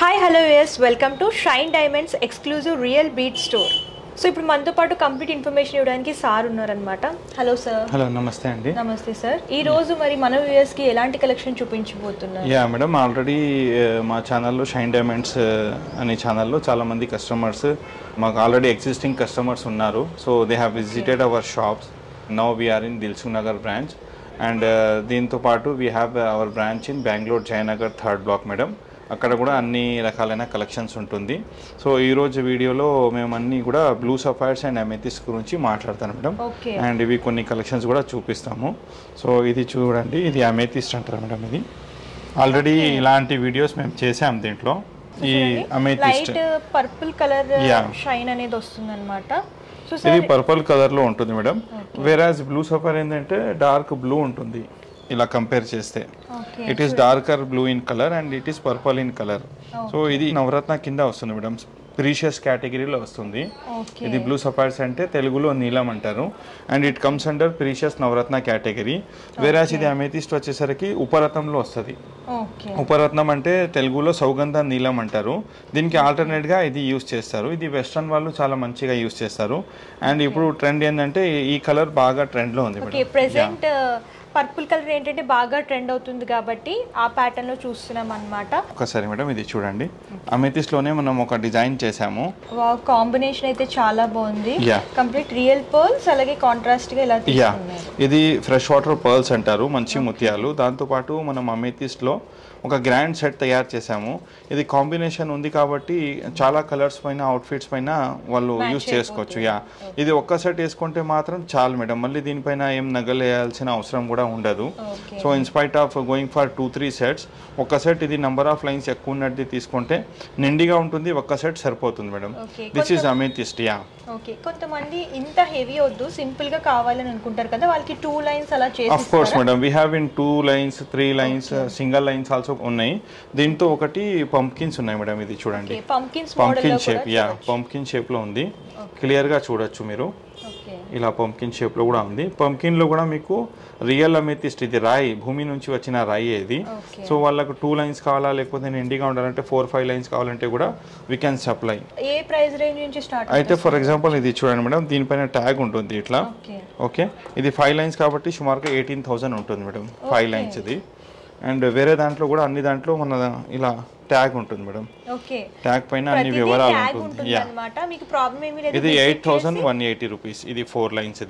Hi hello yes welcome to Shine Diamonds exclusive real beat store. So ఇప్పుడు మనతో పాటు complete information ఇవ్వడానికి sir ఉన్నారనమాట. Hello sir. హలో, నమస్తే అండి. నమస్తే సార్. ఈ రోజు మరి మన వ్యూయర్స్కి ఎలాంటి కలెక్షన్ చూపించబోతున్నారు? యా మేడం, ఆల్రెడీ మా ఛానల్లో షైన్ డైమండ్స్ అనే ఛానల్లో చాలామంది కస్టమర్స్ మాకు ఆల్రెడీ ఎగ్జిస్టింగ్ కస్టమర్స్ ఉన్నారు. So they have visited our shops. Now we are in Dilsukh Nagar branch and దీంతో పాటు we have our branch in Bengaluru Jayanagar 3rd block madam. అక్కడ కూడా అన్ని రకాలైన కలెక్షన్స్ ఉంటుంది. సో ఈరోజు వీడియోలో మేము అన్నీ కూడా బ్లూ సఫైర్స్ అండ్ అమెథిస్ట్ గురించి మాట్లాడతాను మేడం. అండ్ ఇవి కొన్ని కలెక్షన్స్ కూడా చూపిస్తాము. సో ఇది చూడండి, ఇది అమెథిస్ట్ అంటారు మేడం. ఇది ఆల్రెడీ ఇలాంటి వీడియోస్ మేము చేసాం. దీంట్లో ఈ అమెథిస్ట్ పర్పుల్ కలర్ షైన్ అనేది వస్తుంది అనమాట. ఇది పర్పుల్ కలర్లో ఉంటుంది మేడం. వేరాజ్ బ్లూ సఫైర్ ఏంటంటే డార్క్ బ్లూ ఉంటుంది. ఇలా కంపేర్ చేస్తే it is darker blue in colour and it is purple in colour. So ఇది నవరత్న కింద వస్తుంది మేడం, ప్రీషియస్ కేటగిరీలో వస్తుంది. ఇది బ్లూ సఫైర్స్ అంటే తెలుగులో నీలం అంటారు. And it comes under precious navaratna category. Whereas ఇది అమెథిస్ట్ వచ్చేసరికి ఉపరత్నంలో వస్తుంది. ఉపరత్నం అంటే తెలుగులో సౌగంధ నీలం అంటారు. దీనికి ఆల్టర్నేట్గా ఇది యూస్ చేస్తారు. ఇది వెస్ట్రన్ వాళ్ళు చాలా మంచిగా యూస్ చేస్తారు. అండ్ ఇప్పుడు ట్రెండ్ ఏంటంటే ఈ కలర్ బాగా ట్రెండ్లో ఉంది మేడం. పర్పుల్ కలర్ ఏంటంటే బాగా ట్రెండ్ అవుతుంది కాబట్టి ఆ ప్యాటర్న్ లో చూస్తున్నాం అన్నమాట. ఒకసారి మేడం ఇది చూడండి, అమెథిస్ట్ లోనే మనం ఒక డిజైన్ చేసాము. కాంబినేషన్ అయితే చాలా బాగుంది. కంప్లీట్ రియల్ పర్ల్స్ అలాగే కాంట్రాస్ట్ గా ఇలా తీసుకున్నారు. ఇది ఫ్రెష్ వాటర్ పర్ల్స్ అంటారు, మంచి ముత్యాలు. దాంతో పాటు మనం అమెథిస్ట్ లో ఒక గ్రాండ్ సెట్ తయారు చేసాము. ఇది కాంబినేషన్ ఉంది కాబట్టి చాలా కలర్స్ పైన అవుట్ఫిట్స్ పైన వాళ్ళు యూజ్ చేసుకోవచ్చు. ఇది ఒక్క సెట్ వేసుకుంటే మాత్రం చాలు మేడం, మళ్ళీ దీనిపైన ఏం నగలు వేయాల్సిన అవసరం కూడా ఉండదు. So in spite of going for 2-3 sets, ఒక్క సెట్ ఇది నంబర్ ఆఫ్ లైన్స్ ఎక్కువ ఉన్నట్టు తీసుకుంటే నిండిగా ఉంటుంది, ఒక్క సెట్ సరిపోతుంది madam. This is amethyst. Okay, కొంతమంది ఇంత హెవీ వద్దు సింపుల్ గా కావాలని అనుకుంటారు కదా, వాళ్ళకి 2 లైన్స్ అలా చేసి. Of course madam, we have in 2 lines 3 lines single lines also ఉన్నాయి. దీంతో ఒకటి పంప్కిన్స్ ఉన్నాయి మేడం. ఇది చూడండి, పంప్కిన్ షేప్. పంప్కిన్ షేప్ లో ఉంది, క్లియర్ గా చూడొచ్చు మీరు. ఇలా పంప్కిన్ షేప్ లో కూడా ఉంది. పంప్కిన్ లో కూడా మీకు రియల్ అమెథిస్ట్, ఇది రాయి, భూమి నుంచి వచ్చిన రాయి ఇది. సో వాళ్ళకు 2 లైన్స్ కావాలా లేకపోతే నిండిగా ఉండాలంటే 4-5 లైన్స్ కావాలంటే కూడా we can supply. A price range నుంచి స్టార్ట్ అయితే ఫర్ ఎగ్జాంపుల్ ఇది చూడండి మేడం, దీనిపైన ట్యాగ్ ఉంటుంది ఇట్లా. ఓకే, ఇది 5 లైన్స్ కాబట్టి సుమారుగా 18,000 ఉంటుంది మేడం, 5 లైన్స్ ఇది. అండ్ వేరే దాంట్లో కూడా అన్ని దాంట్లో మన ఇలా ట్యాగ్ ఉంటుంది మేడం. ట్యాగ్ పైన అన్ని వివరాలు ఉంటుంది. ఇది 8,180 రూపీస్. ఇది 4 లైన్స్.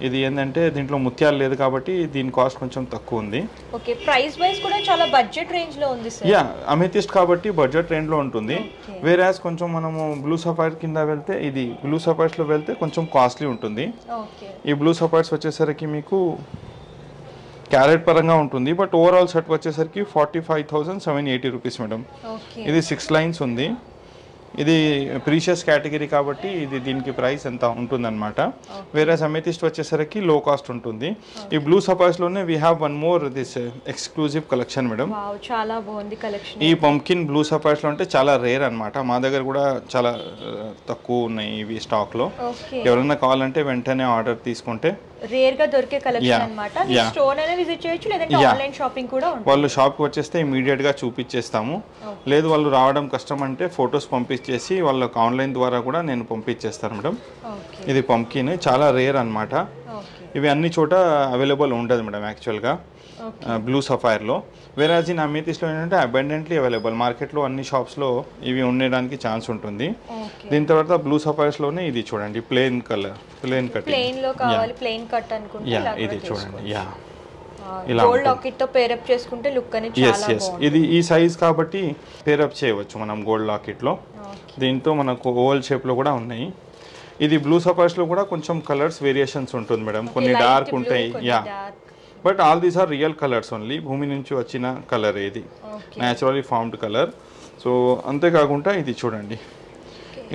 ఇది ఏంటంటే దీంట్లో ముత్యాలు లేదు కాబట్టి దీని కాస్ట్ కొంచెం తక్కువ ఉంది. ఓకే, ప్రైస్ వైస్ కూడా చాలా బడ్జెట్ రేంజ్ లో ఉంది సార్. అమెథిస్ట్ కాబట్టి బడ్జెట్ రేంజ్ లో ఉంటుంది. వేరాజ్ కొంచెం మనము బ్లూ సఫైర్ కింద వెళ్తే, ఇది బ్లూ సఫైర్స్ లో వెళ్తే కొంచెం కాస్ట్లీ ఉంటుంది. ఈ బ్లూ సఫైర్స్ వచ్చేసరికి మీకు క్యారెట్ పరంగా ఉంటుంది, బట్ ఓవరాల్ సెట్ వచ్చేసరికి 45,780 రూపీస్ మేడం. ఇది 6 లైన్స్ ఉంది. ఇది ప్రీషియస్ కేటగిరీ కాబట్టి ఇది దీనికి ప్రైస్ ఎంత ఉంటుందన్నమాట. వేరే అమెథిస్ట్ వచ్చేసరికి లో కాస్ట్ ఉంటుంది. ఈ బ్లూ సఫైర్స్ లోనే we have one more this exclusive collection madam. చాలా బాగుంది కలెక్షన్. ఈ పంప్కిన్ బ్లూ సఫైర్స్ లో అంటే చాలా రేర్ అన్నమాట. మా దగ్గర కూడా చాలా తక్కువ ఉన్నాయి ఇవి స్టాక్ లో. ఎవరైనా కావాలంటే వెంటనే ఆర్డర్ తీసుకుంటే రేర్ గా దొరికే కలెక్షన్ అన్నమాట. స్టోర్ అయినా విజిట్ చేయొచ్చు లేదంటే ఆన్లైన్ షాపింగ్ కూడా ఉంటుంది. వాళ్ళు షాప్ కి వచ్చేస్తే ఇమీడియట్ గా చూపించేస్తాము. లేదు వాళ్ళు రావడం కష్టం అంటే ఫొటోస్ పంపించేసి వాళ్ళకి ఆన్లైన్ ద్వారా కూడా నేను పంపించేస్తాను మేడం. ఇది పంప్కిన్ చాలా రేర్ అన్నమాట. ఇవి అన్ని చోట అవైలబుల్ ఉండదు మేడం యాక్చువల్గా బ్లూ సఫైర్లో. వేరాజ్ ఇన్ అమెథిస్ట్లో ఏంటంటే అబండెంట్లీ అవైలబుల్, మార్కెట్లో అన్ని షాప్స్లో ఇవి ఉండడానికి ఛాన్స్ ఉంటుంది. దీని తర్వాత బ్లూ సఫైర్స్లోనే ఇది చూడండి, ప్లెయిన్ కలర్, ప్లెయిన్ కట్. ఇది చూడండి, గోల్డ్ లాకెట్ తో పేర్ అప్ చేసుకుంటే లుక్ అనేది చాలా బాగుంది. ఇది ఈ సైజ్ కాబట్టి పేర్ అప్ చేయవచ్చు మనం గోల్డ్ లాకెట్ లో. దీంతో మనకు ఓవల్ షేప్ లో కూడా ఉన్నాయి. ఇది బ్లూ సఫైర్స్ లో కూడా కొంచెం కలర్స్ వేరియేషన్స్ ఉంటుంది మేడం, కొన్ని డార్క్ ఉంటాయి. But all these are real colours only, భూమి నుంచి వచ్చిన కలర్, ఇది న్యాచురలీ ఫార్మ్డ్ కలర్. సో అంతేకాకుండా ఇది చూడండి,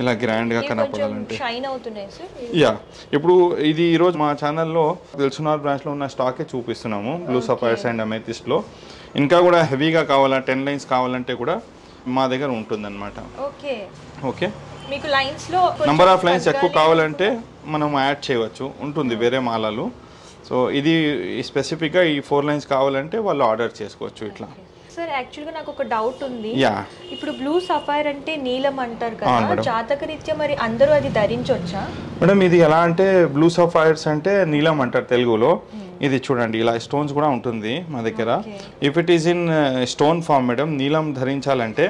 ఇలా గ్రాండ్ గా కనపడాలంటే ఇప్పుడు ఇది ఈరోజు మా ఛానల్లో దిల్సుఖ్ బ్రాంచ్ లో ఉన్న స్టాకే చూపిస్తున్నాము, బ్లూ సఫైర్స్ అండ్ అమెథిస్ట్ లో. ఇంకా కూడా హెవీగా కావాలా, 10 లైన్స్ కావాలంటే కూడా మా దగ్గర ఉంటుంది అనమాట. ఓకే, మీకు లైన్స్ లో నంబర్ ఆఫ్ లైన్స్ ఎక్కువ కావాలంటే మనం యాడ్ చేయవచ్చు, ఉంటుంది వేరే మాలలు. సో ఇది స్పెసిఫిక్గా ఈ 4 లైన్స్ కావాలంటే వాళ్ళు ఆర్డర్ చేసుకోవచ్చు ఇట్లా. సో సార్ యాక్చువల్గా నాకు ఒక డౌట్ ఉంది. యా, ఇప్పుడు బ్లూ సఫైర్ అంటే నీలం అంటారు అవును కదా, మేడం. జాతకరీత్యా మరి అందరూ అది ధరించవచ్చా? మేడం ఇది ఎలా అంటే బ్లూ సఫైర్స్ అంటే నీలం అంటారు తెలుగులో. ఇది చూడండి ఇలా స్టోన్స్ కూడా ఉంటుంది మా దగ్గర. If it is in stone form madam, నీలం ధరించాలంటే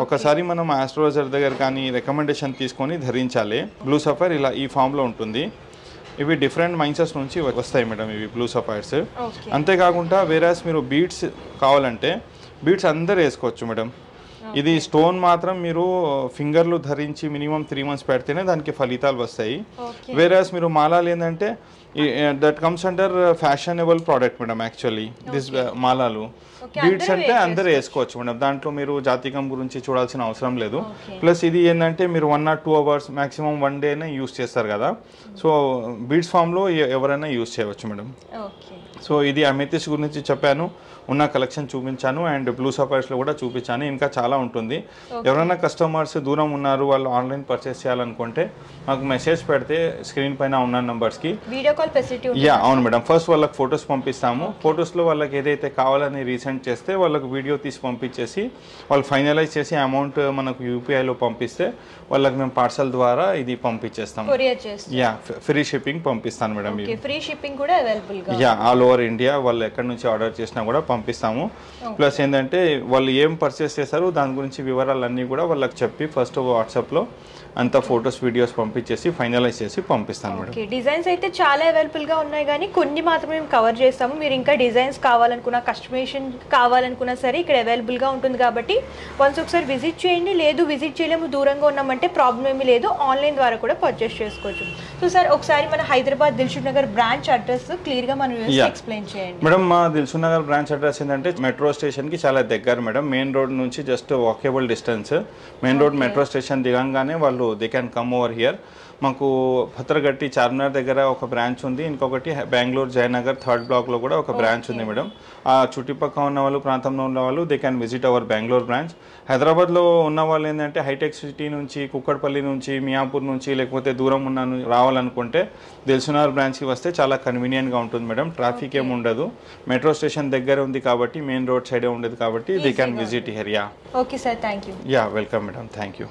ఒకసారి మనం ఆస్ట్రాలజర్ దగ్గర కానీ రికమెండేషన్ తీసుకొని ధరించాలి. బ్లూ సఫైర్ ఇలా ఈ ఫామ్లో ఉంటుంది. ఇవి డిఫరెంట్ మైన్సెస్ నుంచి వస్తాయి మేడం ఇవి బ్లూ సఫైర్స్. అంతేకాకుండా వేరేస్ మీరు బీడ్స్ కావాలంటే బీడ్స్ అందరు వేసుకోవచ్చు మేడం. ఇది స్టోన్ మాత్రం మీరు ఫింగర్లు ధరించి మినిమం 3 months పెడితేనే దానికి ఫలితాలు వస్తాయి. వేరేస్ మీరు మాలాలు ఏంటంటే that comes under fashionable product madam. Actually this మాలాలు బీడ్స్ అంటే అందరూ వేసుకోవచ్చు మేడం. దాంట్లో మీరు జాతకం గురించి చూడాల్సిన అవసరం లేదు. ప్లస్ ఇది ఏంటంటే మీరు 1 or 2 hours మ్యాక్సిమం 1 dayనే యూస్ చేస్తారు కదా, సో బీడ్స్ ఫామ్లో ఎవరైనా యూస్ చేయవచ్చు మేడం. సో ఇది అమెథిస్ట్ గురించి చెప్పాను, ఉన్న కలెక్షన్ చూపించాను, అండ్ బ్లూ సఫైర్స్లో కూడా చూపించాను. ఇంకా చాలా ఉంటుంది. ఎవరైనా కస్టమర్స్ దూరం ఉన్నారు, వాళ్ళు ఆన్లైన్ పర్చేస్ చేయాలనుకుంటే మాకు మెసేజ్ పెడితే స్క్రీన్ పైన ఉన్న నంబర్స్కి వీడియో కాల్ ఫెసిలిటీ. యా అవును మేడం. ఫస్ట్ వాళ్ళకి ఫొటోస్ పంపిస్తాము. ఫొటోస్లో వాళ్ళకి ఏదైతే కావాలని రీసెంట్ చేస్తే వాళ్ళకి వీడియో తీసి పంపించేసి వాళ్ళు ఫైనలైజ్ చేసి అమౌంట్ మనకు యూపీఐలో పంపిస్తే వాళ్ళకి మేము పార్సల్ ద్వారా ఇది పంపించేస్తాం. యా, ఫ్రీ షిప్పింగ్ పంపిస్తాను మేడం. ఫ్రీ షిప్పింగ్ కూడా అవైలబుల్ గా. యా, ఆల్ ఓవర్ ఇండియా వాళ్ళు ఎక్కడి నుంచి ఆర్డర్ చేసినా కూడా పంపిస్తాము. ప్లస్ ఏంటంటే వాళ్ళు ఏం పర్చేస్ చేశారు దాని గురించి వివరాలన్నీ కూడా వాళ్ళకి చెప్పి ఫస్ట్ వాట్సాప్లో అంతా ఫొటోస్ వీడియోస్ పంపించేసి ఫైనలైజ్ చేసి పంపిస్తాను మేడం. డిజైన్స్ అయితే చాలా అవైలబుల్ గా ఉన్నాయి, కానీ కొన్ని మాత్రమే మేము కవర్ చేస్తాము. మీరు ఇంకా డిజైన్స్ కావాలనుకున్నా, కస్టమైజేషన్ కావాలనుకున్నా సరే ఇక్కడ అవైలబుల్ గా ఉంటుంది. కాబట్టి వన్స్ ఒకసారి విజిట్ చేయండి. లేదు విజిట్ చేయలేము, దూరంగా ఉన్నామంటే ప్రాబ్లం ఏమీ లేదు, ఆన్లైన్ ద్వారా కూడా పర్చేస్ చేసుకోవచ్చు. సో సార్ ఒకసారి మన Hyderabad Dilsukh Nagar branch address clear గా మనం ఎక్స్ప్లెయిన్ చేయండి. మేడం మా దిల్సుఖ్ నగర్ బ్రాంచ్ అడ్రస్ ఏంటంటే మెట్రో స్టేషన్ కి చాలా దగ్గర మేడం. మెయిన్ రోడ్ నుంచి just walkable distance. Main road metro station దిగంగానే వాళ్ళు they can come over here. మాకు భద్రగట్టి చార్మినార్ దగ్గర ఒక బ్రాంచ్ ఉంది, ఇంకొకటి బెంగళూరు జయనగర్ 3rd blockలో కూడా ఒక బ్రాంచ్ ఉంది మేడం. ఆ చుట్టుపక్కల ఉన్న వాళ్ళు, ప్రాంతంలో ఉన్న వాళ్ళు they can visit our Bengaluru branch. హైదరాబాద్లో ఉన్న వాళ్ళు ఏంటంటే హైటెక్ సిటీ నుంచి, కుక్కడపల్లి నుంచి, మియాపూర్ నుంచి, లేకపోతే దూరం ఉన్న రావాలనుకుంటే దిల్సుఖ్ నగర్ బ్రాంచ్కి వస్తే చాలా కన్వీనియంట్గా ఉంటుంది మేడం. ట్రాఫిక్ ఏమి ఉండదు, మెట్రో స్టేషన్ దగ్గర ఉంది కాబట్టి, మెయిన్ రోడ్ సైడే ఉండదు కాబట్టి they can visit here. Yeah, okay sir, thank you. Yeah, welcome madam, thank you.